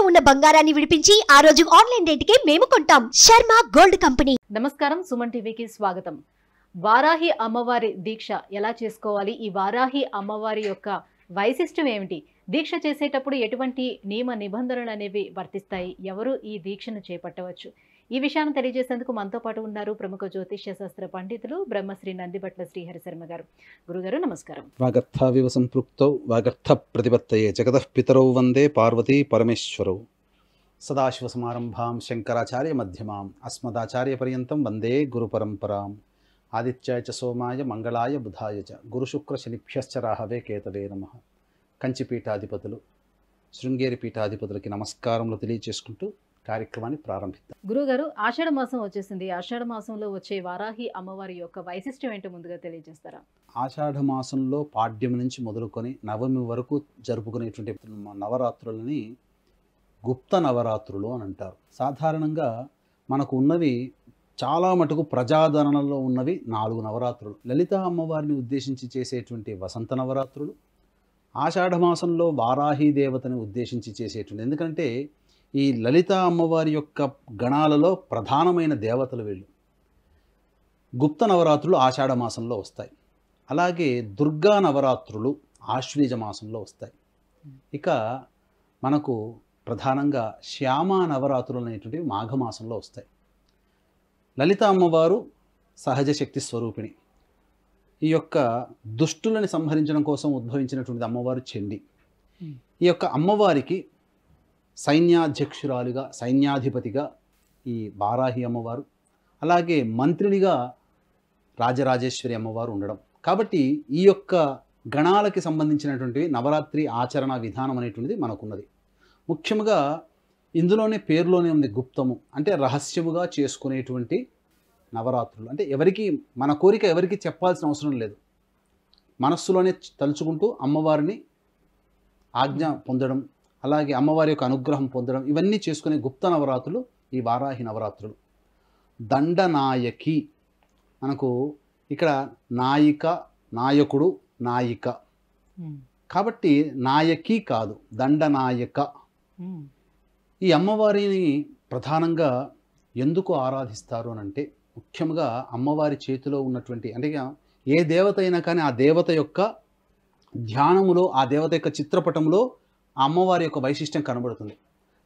ఉన్న బంగారాన్ని విడిపించి ఆ రోజు ఆన్లైన్ రేటుకే మేము కొంటాం. Sharma gold company. నమస్కారం, సుమన్ టీవీకి స్వాగతం. వారాహి అమ్మవారి దీక్ష ఎలా చేసుకోవాలి? ఈ వారాహి అమ్మవారి యొక్క వైశిష్ట్యం ఏమిటి? దీక్ష చేసేటప్పుడు ఎటువంటి నియమ నిబంధనలు అనేవి వర్తిస్తాయి? ఎవరు ఈ దీక్షను చేపట్టవచ్చు? ఈ విషయాన్ని తెలియజేసేందుకు మనతో పాటు ఉన్నారు ప్రముఖ జ్యోతిష్య శాస్త్ర పండితులు బ్రహ్మశ్రీ నందిబట్ల శ్రీహరి శర్మ గారు. గురుగారు నమస్కారం. వాగర్థావివ సంపృక్తౌ వాగర్థ ప్రతిపత్తయే జగతః పితరౌ వందే పార్వతీ పరమేశ్వరౌ. సదాశివసమారంభాం శంకరాచార్య మధ్యమాం అస్మదాచార్య పర్యంతం వందే గురు పరంపరాం. ఆదిత్యాయ చ సోమాయ మంగళాయ బుధాయ చ గురుశుక్ర శనిభ్యశ్చ రాహవే కేతవే నమః. కంచి పీఠాధిపతులు, శృంగేరి పీఠాధిపతులకి నమస్కారములు తెలియచేసుకుంటూ కార్యక్రమాన్ని ప్రారంభిద్దాం. గురుగారు, ఆషాఢ మాసం వచ్చేసింది. ఆషాఢ మాసంలో వచ్చే వారాహి అమ్మవారి యొక్క వైశిష్ట్యం ఏంటో ముందుగా తెలియజేస్తారా? ఆషాఢ మాసంలో పాడ్యం నుంచి మొదలుకొని నవమి వరకు జరుపుకునేటువంటి నవరాత్రులని గుప్త నవరాత్రులు అని అంటారు. సాధారణంగా మనకు ఉన్నవి చాలా మటుకు ప్రజాదరణలో ఉన్నవి 4 నవరాత్రులు. లలిత అమ్మవారిని ఉద్దేశించి చేసేటువంటి వసంత నవరాత్రులు, ఆషాఢ మాసంలో వారాహి దేవతని ఉద్దేశించి చేసేటువంటి, ఎందుకంటే ఈ లలిత అమ్మవారి యొక్క గణాలలో ప్రధానమైన దేవతలు వీళ్ళు. గుప్త నవరాత్రులు ఆషాఢ మాసంలో వస్తాయి. అలాగే దుర్గా నవరాత్రులు ఆశ్వీజ మాసంలో వస్తాయి. ఇక మనకు ప్రధానంగా శ్యామ నవరాత్రులు అనేటువంటివి మాఘమాసంలో వస్తాయి. లలిత అమ్మవారు సహజ శక్తి స్వరూపిణి. ఈ యొక్క దుష్టులని సంహరించడం కోసం ఉద్భవించినటువంటి అమ్మవారు చండి. ఈ యొక్క అమ్మవారికి సైన్యాధ్యక్షురాలుగా, సైన్యాధిపతిగా ఈ వారాహి అమ్మవారు, అలాగే మంత్రినిగా రాజరాజేశ్వరి అమ్మవారు ఉండడం. కాబట్టి ఈ యొక్క గణాలకి సంబంధించినటువంటి నవరాత్రి ఆచరణ విధానం అనేటువంటిది మనకున్నది. ముఖ్యంగా ఇందులోనే పేరులోనే ఉంది గుప్తము, అంటే రహస్యముగా చేసుకునేటువంటి నవరాత్రులు. అంటే ఎవరికి మన కోరిక ఎవరికి చెప్పాల్సిన అవసరం లేదు, మనస్సులోనే తలుచుకుంటూ అమ్మవారిని ఆజ్ఞ పొందడం, అలాగే అమ్మవారి యొక్క అనుగ్రహం పొందడం, ఇవన్నీ చేసుకునే గుప్త నవరాత్రులు ఈ వారాహి నవరాత్రులు. దండనాయకి, మనకు ఇక్కడ నాయిక, నాయకుడు, నాయిక కాబట్టి నాయకి కాదు, దండనాయక. ఈ అమ్మవారిని ప్రధానంగా ఎందుకు ఆరాధిస్తారు అని అంటే, ముఖ్యంగా అమ్మవారి చేతిలో ఉన్నటువంటి, అంటే ఏ దేవత అయినా కానీ ఆ దేవత యొక్క ధ్యానములో, ఆ దేవత యొక్క చిత్రపటంలో ఆ అమ్మవారి యొక్క వైశిష్ట్యం కనబడుతుంది.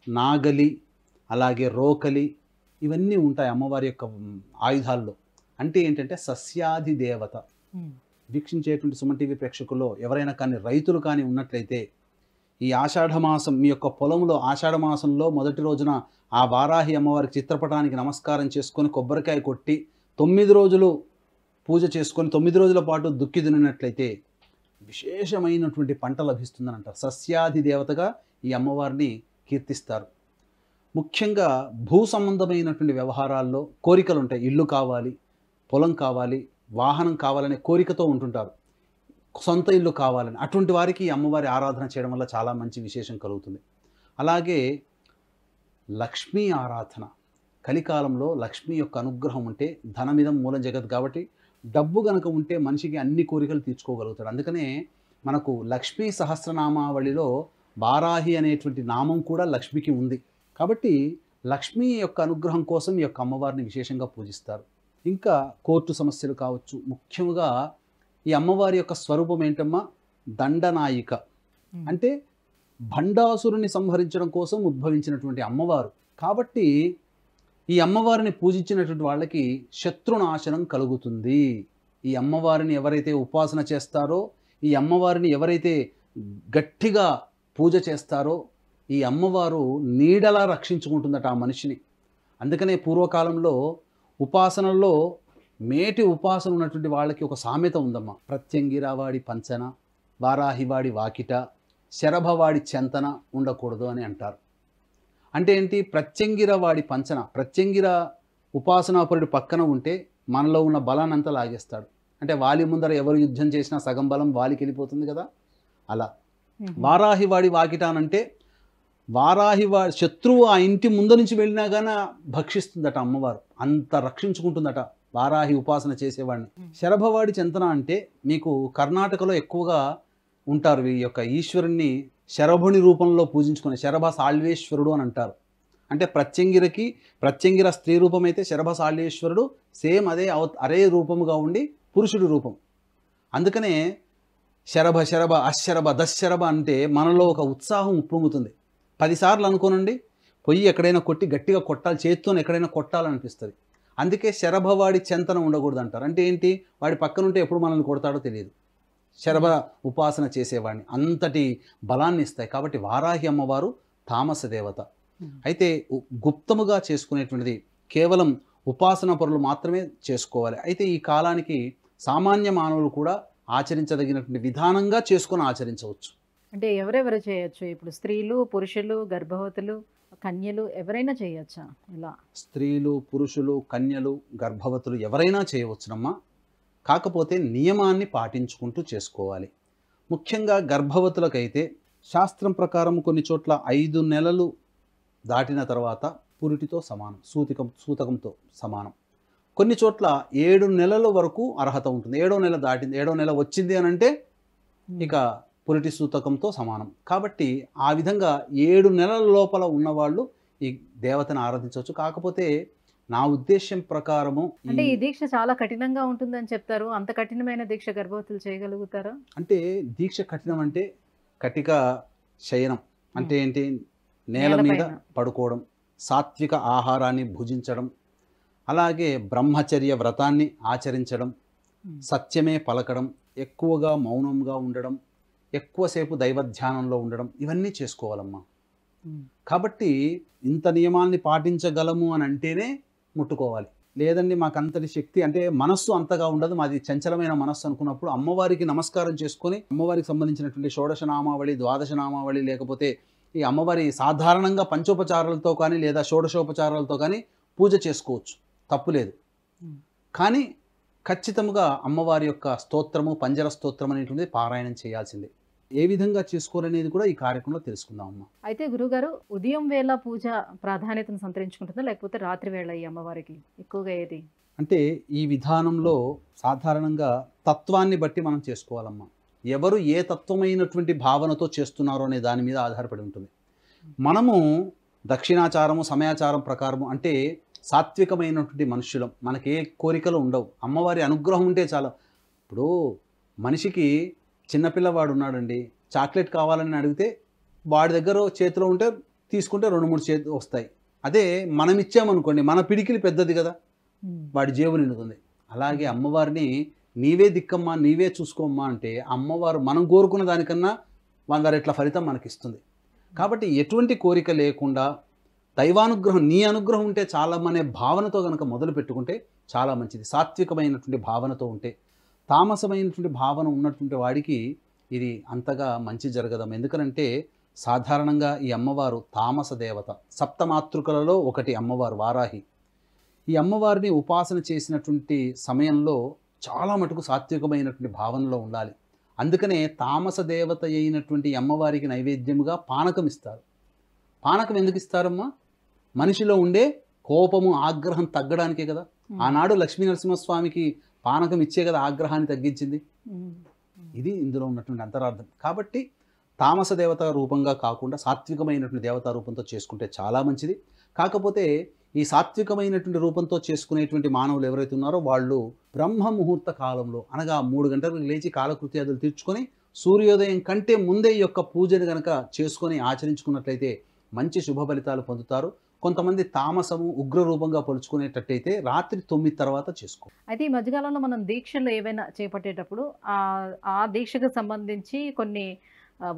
నాగలి, అలాగే రోకలి, ఇవన్నీ ఉంటాయి అమ్మవారి యొక్క ఆయుధాల్లో. అంటే ఏంటంటే సస్యాది దేవత. వీక్షించేటువంటి సుమన్ టీవీ ప్రేక్షకుల్లో ఎవరైనా కానీ రైతులు కానీ ఉన్నట్లయితే, ఈ ఆషాఢ మాసం మీ యొక్క పొలంలో ఆషాఢ మాసంలో మొదటి రోజున ఆ వారాహి అమ్మవారికి చిత్రపటానికి నమస్కారం చేసుకొని కొబ్బరికాయ కొట్టి 9 రోజులు పూజ చేసుకొని 9 రోజుల పాటు దుక్కి దున్నినట్లయితే విశేషమైనటువంటి పంట లభిస్తుందని అంటారు. సస్యాది దేవతగా ఈ అమ్మవారిని కీర్తిస్తారు. ముఖ్యంగా భూ సంబంధమైనటువంటి వ్యవహారాల్లో కోరికలు ఉంటాయి. ఇల్లు కావాలి, పొలం కావాలి, వాహనం కావాలనే కోరికతో ఉంటుంటారు, సొంత ఇల్లు కావాలని. అటువంటి వారికి ఈ అమ్మవారి ఆరాధన చేయడం వల్ల చాలా మంచి విశేషం కలుగుతుంది. అలాగే లక్ష్మీ ఆరాధన, కలికాలంలో లక్ష్మీ యొక్క అనుగ్రహం ఉంటే, ధనమిదం మూల జగత్ కాబట్టి డబ్బు గనక ఉంటే మనిషికి అన్ని కోరికలు తీర్చుకోగలుగుతాడు. అందుకనే మనకు లక్ష్మీ సహస్రనామావళిలో వారాహి అనేటువంటి నామం కూడా లక్ష్మికి ఉంది. కాబట్టి లక్ష్మీ యొక్క అనుగ్రహం కోసం ఈ యొక్క అమ్మవారిని విశేషంగా పూజిస్తారు. ఇంకా కోర్టు సమస్యలు కావచ్చు. ముఖ్యంగా ఈ అమ్మవారి యొక్క స్వరూపం ఏంటమ్మా? దండనాయిక. అంటే భండాసురుని సంహరించడం కోసం ఉద్భవించినటువంటి అమ్మవారు. కాబట్టి ఈ అమ్మవారిని పూజించినటువంటి వాళ్ళకి శత్రునాశనం కలుగుతుంది. ఈ అమ్మవారిని ఎవరైతే ఉపాసన చేస్తారో, ఈ అమ్మవారిని ఎవరైతే గట్టిగా పూజ చేస్తారో, ఈ అమ్మవారు నీడలా రక్షించుకుంటుందట ఆ మనిషిని. అందుకనే పూర్వకాలంలో ఉపాసనల్లో మేటి ఉపాసన ఉన్నటువంటి వాళ్ళకి ఒక సామెత ఉందమ్మా. ప్రత్యంగిరావాడి పంచన, వారాహివాడి వాకిట, శరభవాడి చెంతన ఉండకూడదు అని అంటారు. అంటే ఏంటి? ప్రత్యంగిరవాడి పంచన, ప్రత్యంగిర ఉపాసనాపరుడి పక్కన ఉంటే మనలో ఉన్న బలాన్ని అంతా లాగేస్తాడు. అంటే వాలి ముందర ఎవరు యుద్ధం చేసినా సగం బలం వాలికి వెళ్ళిపోతుంది కదా, అలా. వారాహివాడి వాకిట అనంటే వారాహివాడి శత్రువు ఆ ఇంటి ముందు నుంచి వెళ్ళినా కానీ భక్షిస్తుందట అమ్మవారు, అంత రక్షించుకుంటుందట వారాహి ఉపాసన చేసేవాడిని. శరభవాడి చెంతన అంటే మీకు కర్ణాటకలో ఎక్కువగా ఉంటారు ఈ యొక్క ఈశ్వరుణ్ణి శరభుని రూపంలో పూజించుకునే శరభ సాల్వేశ్వరుడు అని అంటారు. అంటే ప్రత్యంగిర స్త్రీ రూపం అయితే శరభ సాల్వేశ్వరుడు సేమ్ అదే రూపముగా ఉండి పురుషుడి రూపం. అందుకనే శరభ శరభ అశరభ దశరభ అంటే మనలో ఒక ఉత్సాహం ఉప్పొంగుతుంది. 10 సార్లు అనుకోనండి, పొయ్యి ఎక్కడైనా కొట్టి గట్టిగా కొట్టాలి, చేత్తో ఎక్కడైనా కొట్టాలనిపిస్తుంది. అందుకే శరభవాడి చెంతన ఉండకూడదు అంటారు. అంటే ఏంటి, వాడి పక్కన ఉంటే ఎప్పుడు మనల్ని కొడతాడో తెలియదు. శరభ ఉపాసన చేసేవాడిని అంతటి బలాన్ని ఇస్తాయి. కాబట్టి వారాహి అమ్మవారు తామస దేవత. అయితే గుప్తముగా చేసుకునేటువంటిది కేవలం ఉపాసన పరులు మాత్రమే చేసుకోవాలి. అయితే ఈ కాలానికి సామాన్య మానవులు కూడా ఆచరించదగినటువంటి విధానంగా చేసుకొని ఆచరించవచ్చు. అంటే ఎవరెవరు చేయొచ్చు? ఇప్పుడు స్త్రీలు, పురుషులు, గర్భవతులు, కన్యలు ఎవరైనా చేయొచ్చా ఇలా? స్త్రీలు, పురుషులు, కన్యలు, గర్భవతులు ఎవరైనా చేయవచ్చునమ్మా. కాకపోతే నియమాన్ని పాటించుకుంటూ చేసుకోవాలి. ముఖ్యంగా గర్భవతులకైతే శాస్త్రం ప్రకారం కొన్ని చోట్ల 5 నెలలు దాటిన తర్వాత పురిటితో సమానం, సూతకంతో సమానం. కొన్ని చోట్ల 7 నెలల వరకు అర్హత ఉంటుంది. 7వ నెల దాటింది, 7వ నెల వచ్చింది అని అంటే ఇక పురిటి సూతకంతో సమానం. కాబట్టి ఆ విధంగా 7 నెలల లోపల ఉన్నవాళ్ళు ఈ దేవతను ఆరాధించవచ్చు. కాకపోతే నా ఉద్దేశం ప్రకారము అంటే ఈ దీక్ష చాలా కఠినంగా ఉంటుందని చెప్తారు. అంత కఠినమైన దీక్ష గర్భవతులు చేయగలుగుతారా? అంటే దీక్ష కఠినం అంటే కటిక శయనం అంటే ఏంటి, నేల మీద పడుకోవడం, సాత్విక ఆహారాన్ని భుజించడం, అలాగే బ్రహ్మచర్య వ్రతాన్ని ఆచరించడం, సత్యమే పలకడం, ఎక్కువగా మౌనంగా ఉండడం, ఎక్కువసేపు దైవధ్యానంలో ఉండడం, ఇవన్నీ చేసుకోవాలమ్మా. కాబట్టి ఇంత నియమాల్ని పాటించగలము అని అంటేనే ముట్టుకోవాలి. లేదండి మాకు అంతటి శక్తి అంటే మనస్సు అంతగా ఉండదు, మాది చంచలమైన మనస్సు అనుకున్నప్పుడు అమ్మవారికి నమస్కారం చేసుకొని అమ్మవారికి సంబంధించినటువంటి షోడశనామావళి, ద్వాదశనామావళి, లేకపోతే ఈ అమ్మవారి సాధారణంగా పంచోపచారాలతో కానీ లేదా షోడశోపచారాలతో కానీ పూజ చేసుకోవచ్చు, తప్పులేదు. కానీ ఖచ్చితంగా అమ్మవారి యొక్క స్తోత్రము, పంజర స్తోత్రం అనేటువంటిది పారాయణం చేయాల్సిందే. ఏ విధంగా చేసుకోవాలనేది కూడా ఈ కార్యక్రమంలో తెలుసుకుందాం అమ్మ. అయితే గురుగారు, ఉదయం వేళ పూజ ప్రాధాన్యతను సంతరించుకుంటుందా లేకపోతే రాత్రి వేళ ఈ అమ్మవారికి ఎక్కువగా ఏది? అంటే ఈ విధానంలో సాధారణంగా తత్వాన్ని బట్టి మనం చేసుకోవాలమ్మా. ఎవరు ఏ తత్వమైనటువంటి భావనతో చేస్తున్నారో అనే దాని మీద ఆధారపడి ఉంటుంది. మనము దక్షిణాచారము, సమయాచారం ప్రకారము అంటే సాత్వికమైనటువంటి మనుషులం, మనకే కోరికలు ఉండవు, అమ్మవారి అనుగ్రహం ఉంటే చాలా. ఇప్పుడు మనిషికి చిన్నపిల్లవాడు ఉన్నాడండి, చాక్లెట్ కావాలని అడిగితే వాడి దగ్గర చేతిలో ఉంటే తీసుకుంటే 2-3 చేతులు వస్తాయి. అదే మనం ఇచ్చామనుకోండి, మన పిడికిలి పెద్దది కదా, వాడి జేబు నిండుతుంది. అలాగే అమ్మవారిని నీవే దిక్కమ్మా, నీవే చూసుకోమ్మా అంటే అమ్మవారు మనం కోరుకున్న దానికన్నా 100 రెట్ల ఫలితం మనకిస్తుంది. కాబట్టి ఎటువంటి కోరిక లేకుండా దైవానుగ్రహం, నీ అనుగ్రహం ఉంటే చాలమనే భావనతో కనుక మొదలు పెట్టుకుంటే చాలా మంచిది. సాత్వికమైనటువంటి భావనతో ఉంటే, తామసమైనటువంటి భావన ఉన్నటువంటి వాడికి ఇది అంతగా మంచి జరగదాం. ఎందుకనంటే సాధారణంగా ఈ అమ్మవారు తామస దేవత, సప్తమాతృకలలో ఒకటి అమ్మవారు వారాహి. ఈ అమ్మవారిని ఉపాసన చేసినటువంటి సమయంలో చాలా మటుకు సాత్వికమైనటువంటి భావనలో ఉండాలి. అందుకనే తామస దేవత అయినటువంటి అమ్మవారికి నైవేద్యముగా పానకం ఇస్తారు. పానకం ఎందుకు ఇస్తారమ్మా? మనిషిలో ఉండే కోపము, ఆగ్రహం తగ్గడానికే కదా. ఆనాడు లక్ష్మీ నరసింహస్వామికి పానకం ఇచ్చే కదా ఆగ్రహాన్ని తగ్గించింది. ఇది ఇందులో ఉన్నటువంటి అంతరార్థం. కాబట్టి తామస దేవత రూపంగా కాకుండా సాత్వికమైనటువంటి దేవతా రూపంతో చేసుకుంటే చాలా మంచిది. కాకపోతే ఈ సాత్వికమైనటువంటి రూపంతో చేసుకునేటువంటి మానవులు ఎవరైతే ఉన్నారో వాళ్ళు బ్రహ్మ ముహూర్త కాలంలో, అనగా 3 గంటలకు లేచి కాలకృత్యాదులు తీర్చుకొని సూర్యోదయం కంటే ముందే ఈ యొక్క పూజను కనుక చేసుకొని ఆచరించుకున్నట్లయితే మంచి శుభ ఫలితాలు పొందుతారు. కొంతమంది తామసము ఉగ్ర రూపంగా పొలుచుకునేటట్టయితే రాత్రి 9 తర్వాత చేసుకో. అయితే ఈ మధ్యకాలంలో మనం దీక్షలు ఏవైనా చేపట్టేటప్పుడు ఆ దీక్షకు సంబంధించి కొన్ని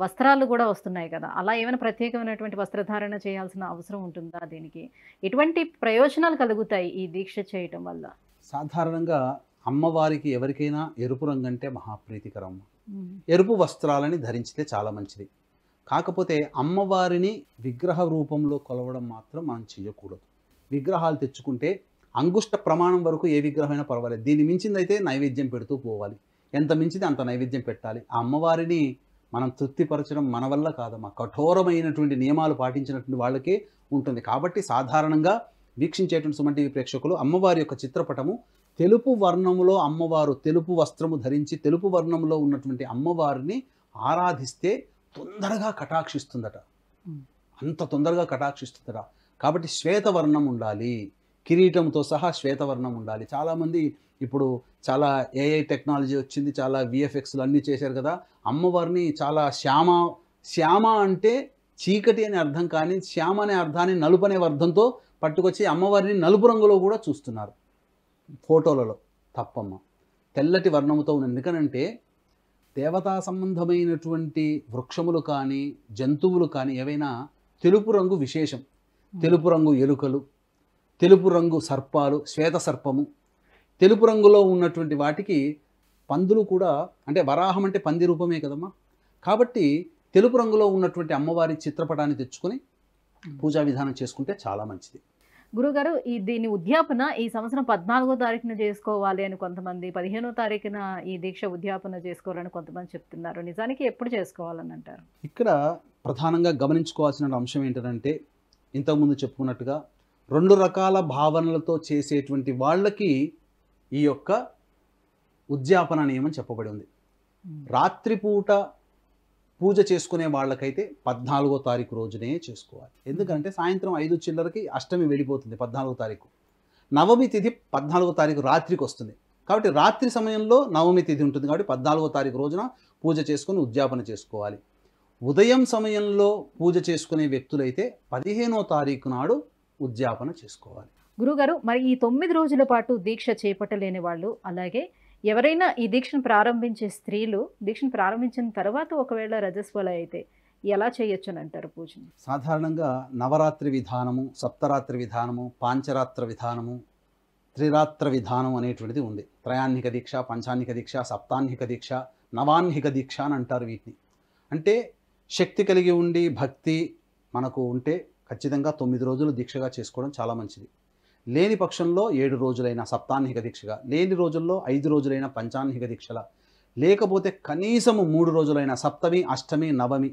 వస్త్రాలు కూడా వస్తున్నాయి కదా, అలా ఏమైనా ప్రత్యేకమైనటువంటి వస్త్రధారణ చేయాల్సిన అవసరం ఉంటుందా? దీనికి ఎటువంటి ప్రయోజనాలు కలుగుతాయి ఈ దీక్ష చేయటం వల్ల? సాధారణంగా అమ్మవారికి ఎవరికైనా ఎరుపు రంగు అంటే మహాప్రీతికరం. ఎరుపు వస్త్రాలని ధరించితే చాలా మంచిది. కాకపోతే అమ్మవారిని విగ్రహ రూపంలో కొలవడం మాత్రం మనం చేయకూడదు. విగ్రహాలు తెచ్చుకుంటే అంగుష్ట ప్రమాణం వరకు ఏ విగ్రహమైనా పర్వాలేదు, దీన్ని మించిందైతే నైవేద్యం పెడుతూ పోవాలి. ఎంత మించితే అంత నైవేద్యం పెట్టాలి. ఆ అమ్మవారిని మనం తృప్తిపరచడం మన వల్ల కాదమ్మా, కఠోరమైనటువంటి నియమాలు పాటించినటువంటి వాళ్ళకే ఉంటుంది. కాబట్టి సాధారణంగా వీక్షించేటువంటి సుమన్ టీవీ ప్రేక్షకులు అమ్మవారి యొక్క చిత్రపటము తెలుపు వర్ణములో అమ్మవారు తెలుపు వస్త్రము ధరించి తెలుపు వర్ణంలో ఉన్నటువంటి అమ్మవారిని ఆరాధిస్తే తొందరగా కటాక్షిస్తుందట, అంత తొందరగా కటాక్షిస్తుందట. కాబట్టి శ్వేతవర్ణం ఉండాలి, కిరీటంతో సహా శ్వేతవర్ణం ఉండాలి. చాలామంది ఇప్పుడు చాలా ఏఐ టెక్నాలజీ వచ్చింది, చాలా విఎఫ్ఎక్స్లు అన్నీ చేశారు కదా, అమ్మవారిని చాలా శ్యామ అంటే చీకటి అనే అర్థం, కానీ శ్యామ అనే అర్థాన్ని నలుపు అనే అర్థంతో పట్టుకొచ్చి అమ్మవారిని నలుపు రంగులో కూడా చూస్తున్నారు ఫోటోలలో. తప్పమ్మ, తెల్లటి వర్ణముతో ఉన్నది. ఎందుకనంటే దేవతా సంబంధమైనటువంటి వృక్షములు కానీ జంతువులు కానీ ఏవైనా తెలుపు రంగు విశేషం. తెలుపు రంగు ఎలుకలు, తెలుపు రంగు సర్పాలు, శ్వేత సర్పము, తెలుపు రంగులో ఉన్నటువంటి వాటికి పందులు కూడా, అంటే వరాహం అంటే పంది రూపమే కదమ్మా. కాబట్టి తెలుపు రంగులో ఉన్నటువంటి అమ్మవారి చిత్రపటాన్ని తెచ్చుకొని పూజా విధానం చేసుకుంటే చాలా మంచిది. గురుగారు, దీని ఉద్యాపన ఈ సంవత్సరం 14వ తారీఖున చేసుకోవాలి అని కొంతమంది, 15వ తారీఖున ఈ దీక్ష ఉద్యాపన చేసుకోవాలని కొంతమంది చెప్తున్నారు. నిజానికి ఎప్పుడు చేసుకోవాలని అంటారు? ఇక్కడ ప్రధానంగా గమనించుకోవాల్సిన అంశం ఏంటంటే, ఇంతకుముందు చెప్పుకున్నట్టుగా 2 రకాల భావనలతో చేసేటువంటి వాళ్ళకి ఈ యొక్క ఉద్యాపన నియమం చెప్పబడి ఉంది. రాత్రిపూట పూజ చేసుకునే వాళ్ళకైతే 14వ తారీఖు రోజునే చేసుకోవాలి. ఎందుకంటే సాయంత్రం 5 చిల్లరకి అష్టమి వెళ్ళిపోతుంది 14వ తారీఖు. నవమి తిథి 14వ తారీఖు రాత్రికి వస్తుంది. కాబట్టి రాత్రి సమయంలో నవమి తిథి ఉంటుంది. కాబట్టి 14వ తారీఖు రోజున పూజ చేసుకుని ఉద్యాపన చేసుకోవాలి. ఉదయం సమయంలో పూజ చేసుకునే వ్యక్తులైతే 15వ తారీఖు నాడు ఉద్యాపన చేసుకోవాలి. గురుగారు, మరి ఈ 9 రోజుల పాటు దీక్ష చేపట్టలేని వాళ్ళు, అలాగే ఎవరైనా ఈ దీక్షను ప్రారంభించే స్త్రీలు దీక్షను ప్రారంభించిన తర్వాత ఒకవేళ రజస్వల అయితే ఎలా చేయొచ్చు అని అంటారు పూజని? సాధారణంగా నవరాత్రి విధానము, సప్తరాత్రి విధానము, పాంచరాత్ర విధానము, త్రిరాత్ర విధానం అనేటువంటిది ఉంది. త్రయాహ్నిక దీక్ష, పంచాహ్నిక దీక్ష, సప్తాహ్నిక దీక్ష, నవాహ్నిక దీక్ష అని అంటారు వీటిని. అంటే శక్తి కలిగి ఉండి భక్తి మనకు ఉంటే ఖచ్చితంగా 9 రోజులు దీక్షగా చేసుకోవడం చాలా మంచిది. లేని పక్షంలో 7 రోజులైన సప్తాహ్నిక దీక్షగా, లేని రోజుల్లో 5 రోజులైన పంచాహ్నిక దీక్షల, లేకపోతే కనీసము 3 రోజులైన సప్తమి, అష్టమి, నవమి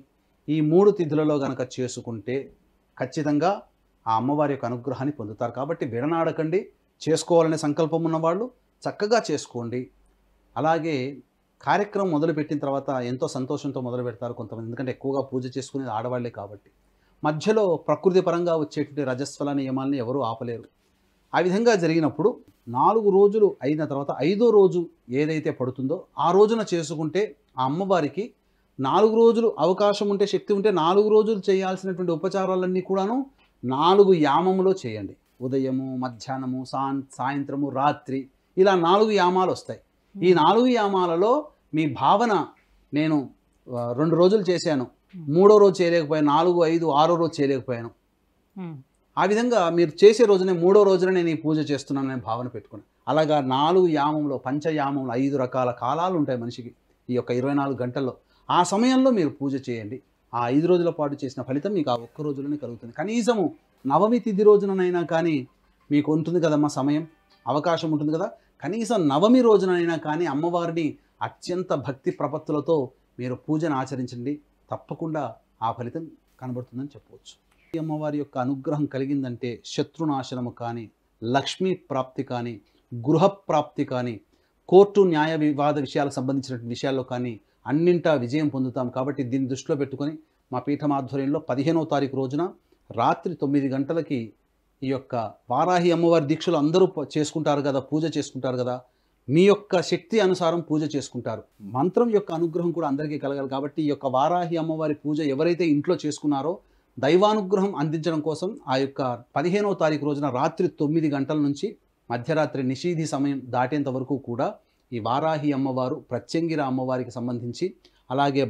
ఈ 3 తిథులలో గనక చేసుకుంటే ఖచ్చితంగా ఆ అమ్మవారి యొక్క అనుగ్రహాన్ని పొందుతారు. కాబట్టి విడనాడకండి. చేసుకోవాలనే సంకల్పం ఉన్నవాళ్ళు చక్కగా చేసుకోండి. అలాగే కార్యక్రమం మొదలుపెట్టిన తర్వాత ఎంతో సంతోషంతో మొదలు పెడతారు కొంతమంది, ఎందుకంటే ఎక్కువగా పూజ చేసుకునేది ఆడవాళ్లే కాబట్టి. మధ్యలో ప్రకృతి పరంగా వచ్చేటువంటి రజస్వల నియమాలని ఎవరూ ఆపలేరు. ఆ విధంగా జరిగినప్పుడు 4 రోజులు అయిన తర్వాత 5వ రోజు ఏదైతే పడుతుందో ఆ రోజున చేసుకుంటే ఆ అమ్మవారికి 4 రోజులు అవకాశం ఉంటే, శక్తి ఉంటే 4 రోజులు చేయాల్సినటువంటి ఉపచారాలన్నీ కూడాను 4 యామములో చేయండి. ఉదయము, మధ్యాహ్నము, సాయంత్రము, రాత్రి, ఇలా 4 యామాలు వస్తాయి. ఈ 4 యామాలలో మీ భావన, నేను 2 రోజులు చేశాను, 3వ రోజు చేయలేకపోయాను, 4, 5, 6వ రోజు చేయలేకపోయాను, ఆ విధంగా మీరు చేసే రోజునే 3వ రోజున నేను ఈ పూజ చేస్తున్నాననే భావన పెట్టుకుని, అలాగా 4 యామంలో, పంచయామంలో 5 రకాల కాలాలు ఉంటాయి మనిషికి ఈ యొక్క 24 గంటల్లో. ఆ సమయంలో మీరు పూజ చేయండి. ఆ 5 రోజుల పాటు చేసిన ఫలితం మీకు ఆ ఒక్క రోజులోనే కలుగుతుంది. కనీసము నవమి తిథి రోజునైనా కానీ మీకు ఉంటుంది కదమ్మా సమయం, అవకాశం ఉంటుంది కదా, కనీసం నవమి రోజునైనా కానీ అమ్మవారిని అత్యంత భక్తి ప్రపత్తులతో మీరు పూజను ఆచరించండి. తప్పకుండా ఆ ఫలితం కనబడుతుందని చెప్పవచ్చు. ఈ అమ్మవారి యొక్క అనుగ్రహం కలిగిందంటే శత్రునాశనము కానీ, లక్ష్మీ ప్రాప్తి కానీ, గృహప్రాప్తి కానీ, కోర్టు న్యాయ వివాద విషయాలకు సంబంధించిన విషయాల్లో కానీ అన్నింటా విజయం పొందుతాం. కాబట్టి దీన్ని దృష్టిలో పెట్టుకొని మా పీఠం ఆధ్వర్యంలో 15వ తారీఖు రోజున రాత్రి 9 గంటలకి ఈ యొక్క వారాహి అమ్మవారి దీక్షలు అందరూ చేసుకుంటారు కదా, పూజ చేసుకుంటారు కదా, మీ యొక్క శక్తి అనుసారం పూజ చేసుకుంటారు. మంత్రం యొక్క అనుగ్రహం కూడా అందరికీ కలగాలి. కాబట్టి ఈ యొక్క వారాహి అమ్మవారి పూజ ఎవరైతే ఇంట్లో చేసుకున్నారో దైవానుగ్రహం అందించడం కోసం ఆ యొక్క 15వ తారీఖు రోజున రాత్రి 9 గంటల నుంచి మధ్యరాత్రి నిషీధి సమయం దాటేంత వరకు కూడా ఈ వారాహి అమ్మవారు, ప్రత్యంగిర అమ్మవారికి సంబంధించి, అలాగే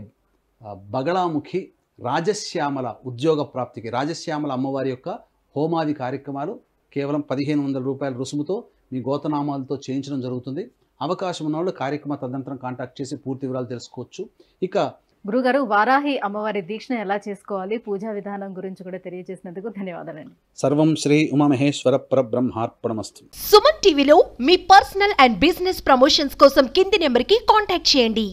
బగళాముఖి, రాజశ్యామల ఉద్యోగ ప్రాప్తికి, రాజశ్యామల అమ్మవారి యొక్క హోమాది కార్యక్రమాలు కేవలం 1500 రూపాయల రుసుముతో మీ గోతనామాలతో చేయించడం జరుగుతుంది. అవకాశం ఉన్న వాళ్ళు కార్యక్రమ తదనంతరం కాంటాక్ట్ చేసి పూర్తి వివరాలు తెలుసుకోవచ్చు. ఇక గురుగారు, వారాహి అమ్మవారి దీక్షను ఎలా చేసుకోవాలి, పూజా విధానం గురించి కూడా తెలియజేసినందుకు ధన్యవాదాలండి. సర్వం శ్రీ ఉమామహేశ్వర పరబ్రహ్మార్పణమస్తు. సుమన్ టీవీలో మీ పర్సనల్ అండ్ బిజినెస్ ప్రమోషన్స్ కోసం కింది నెంబర్కి కాంటాక్ట్ చేయండి.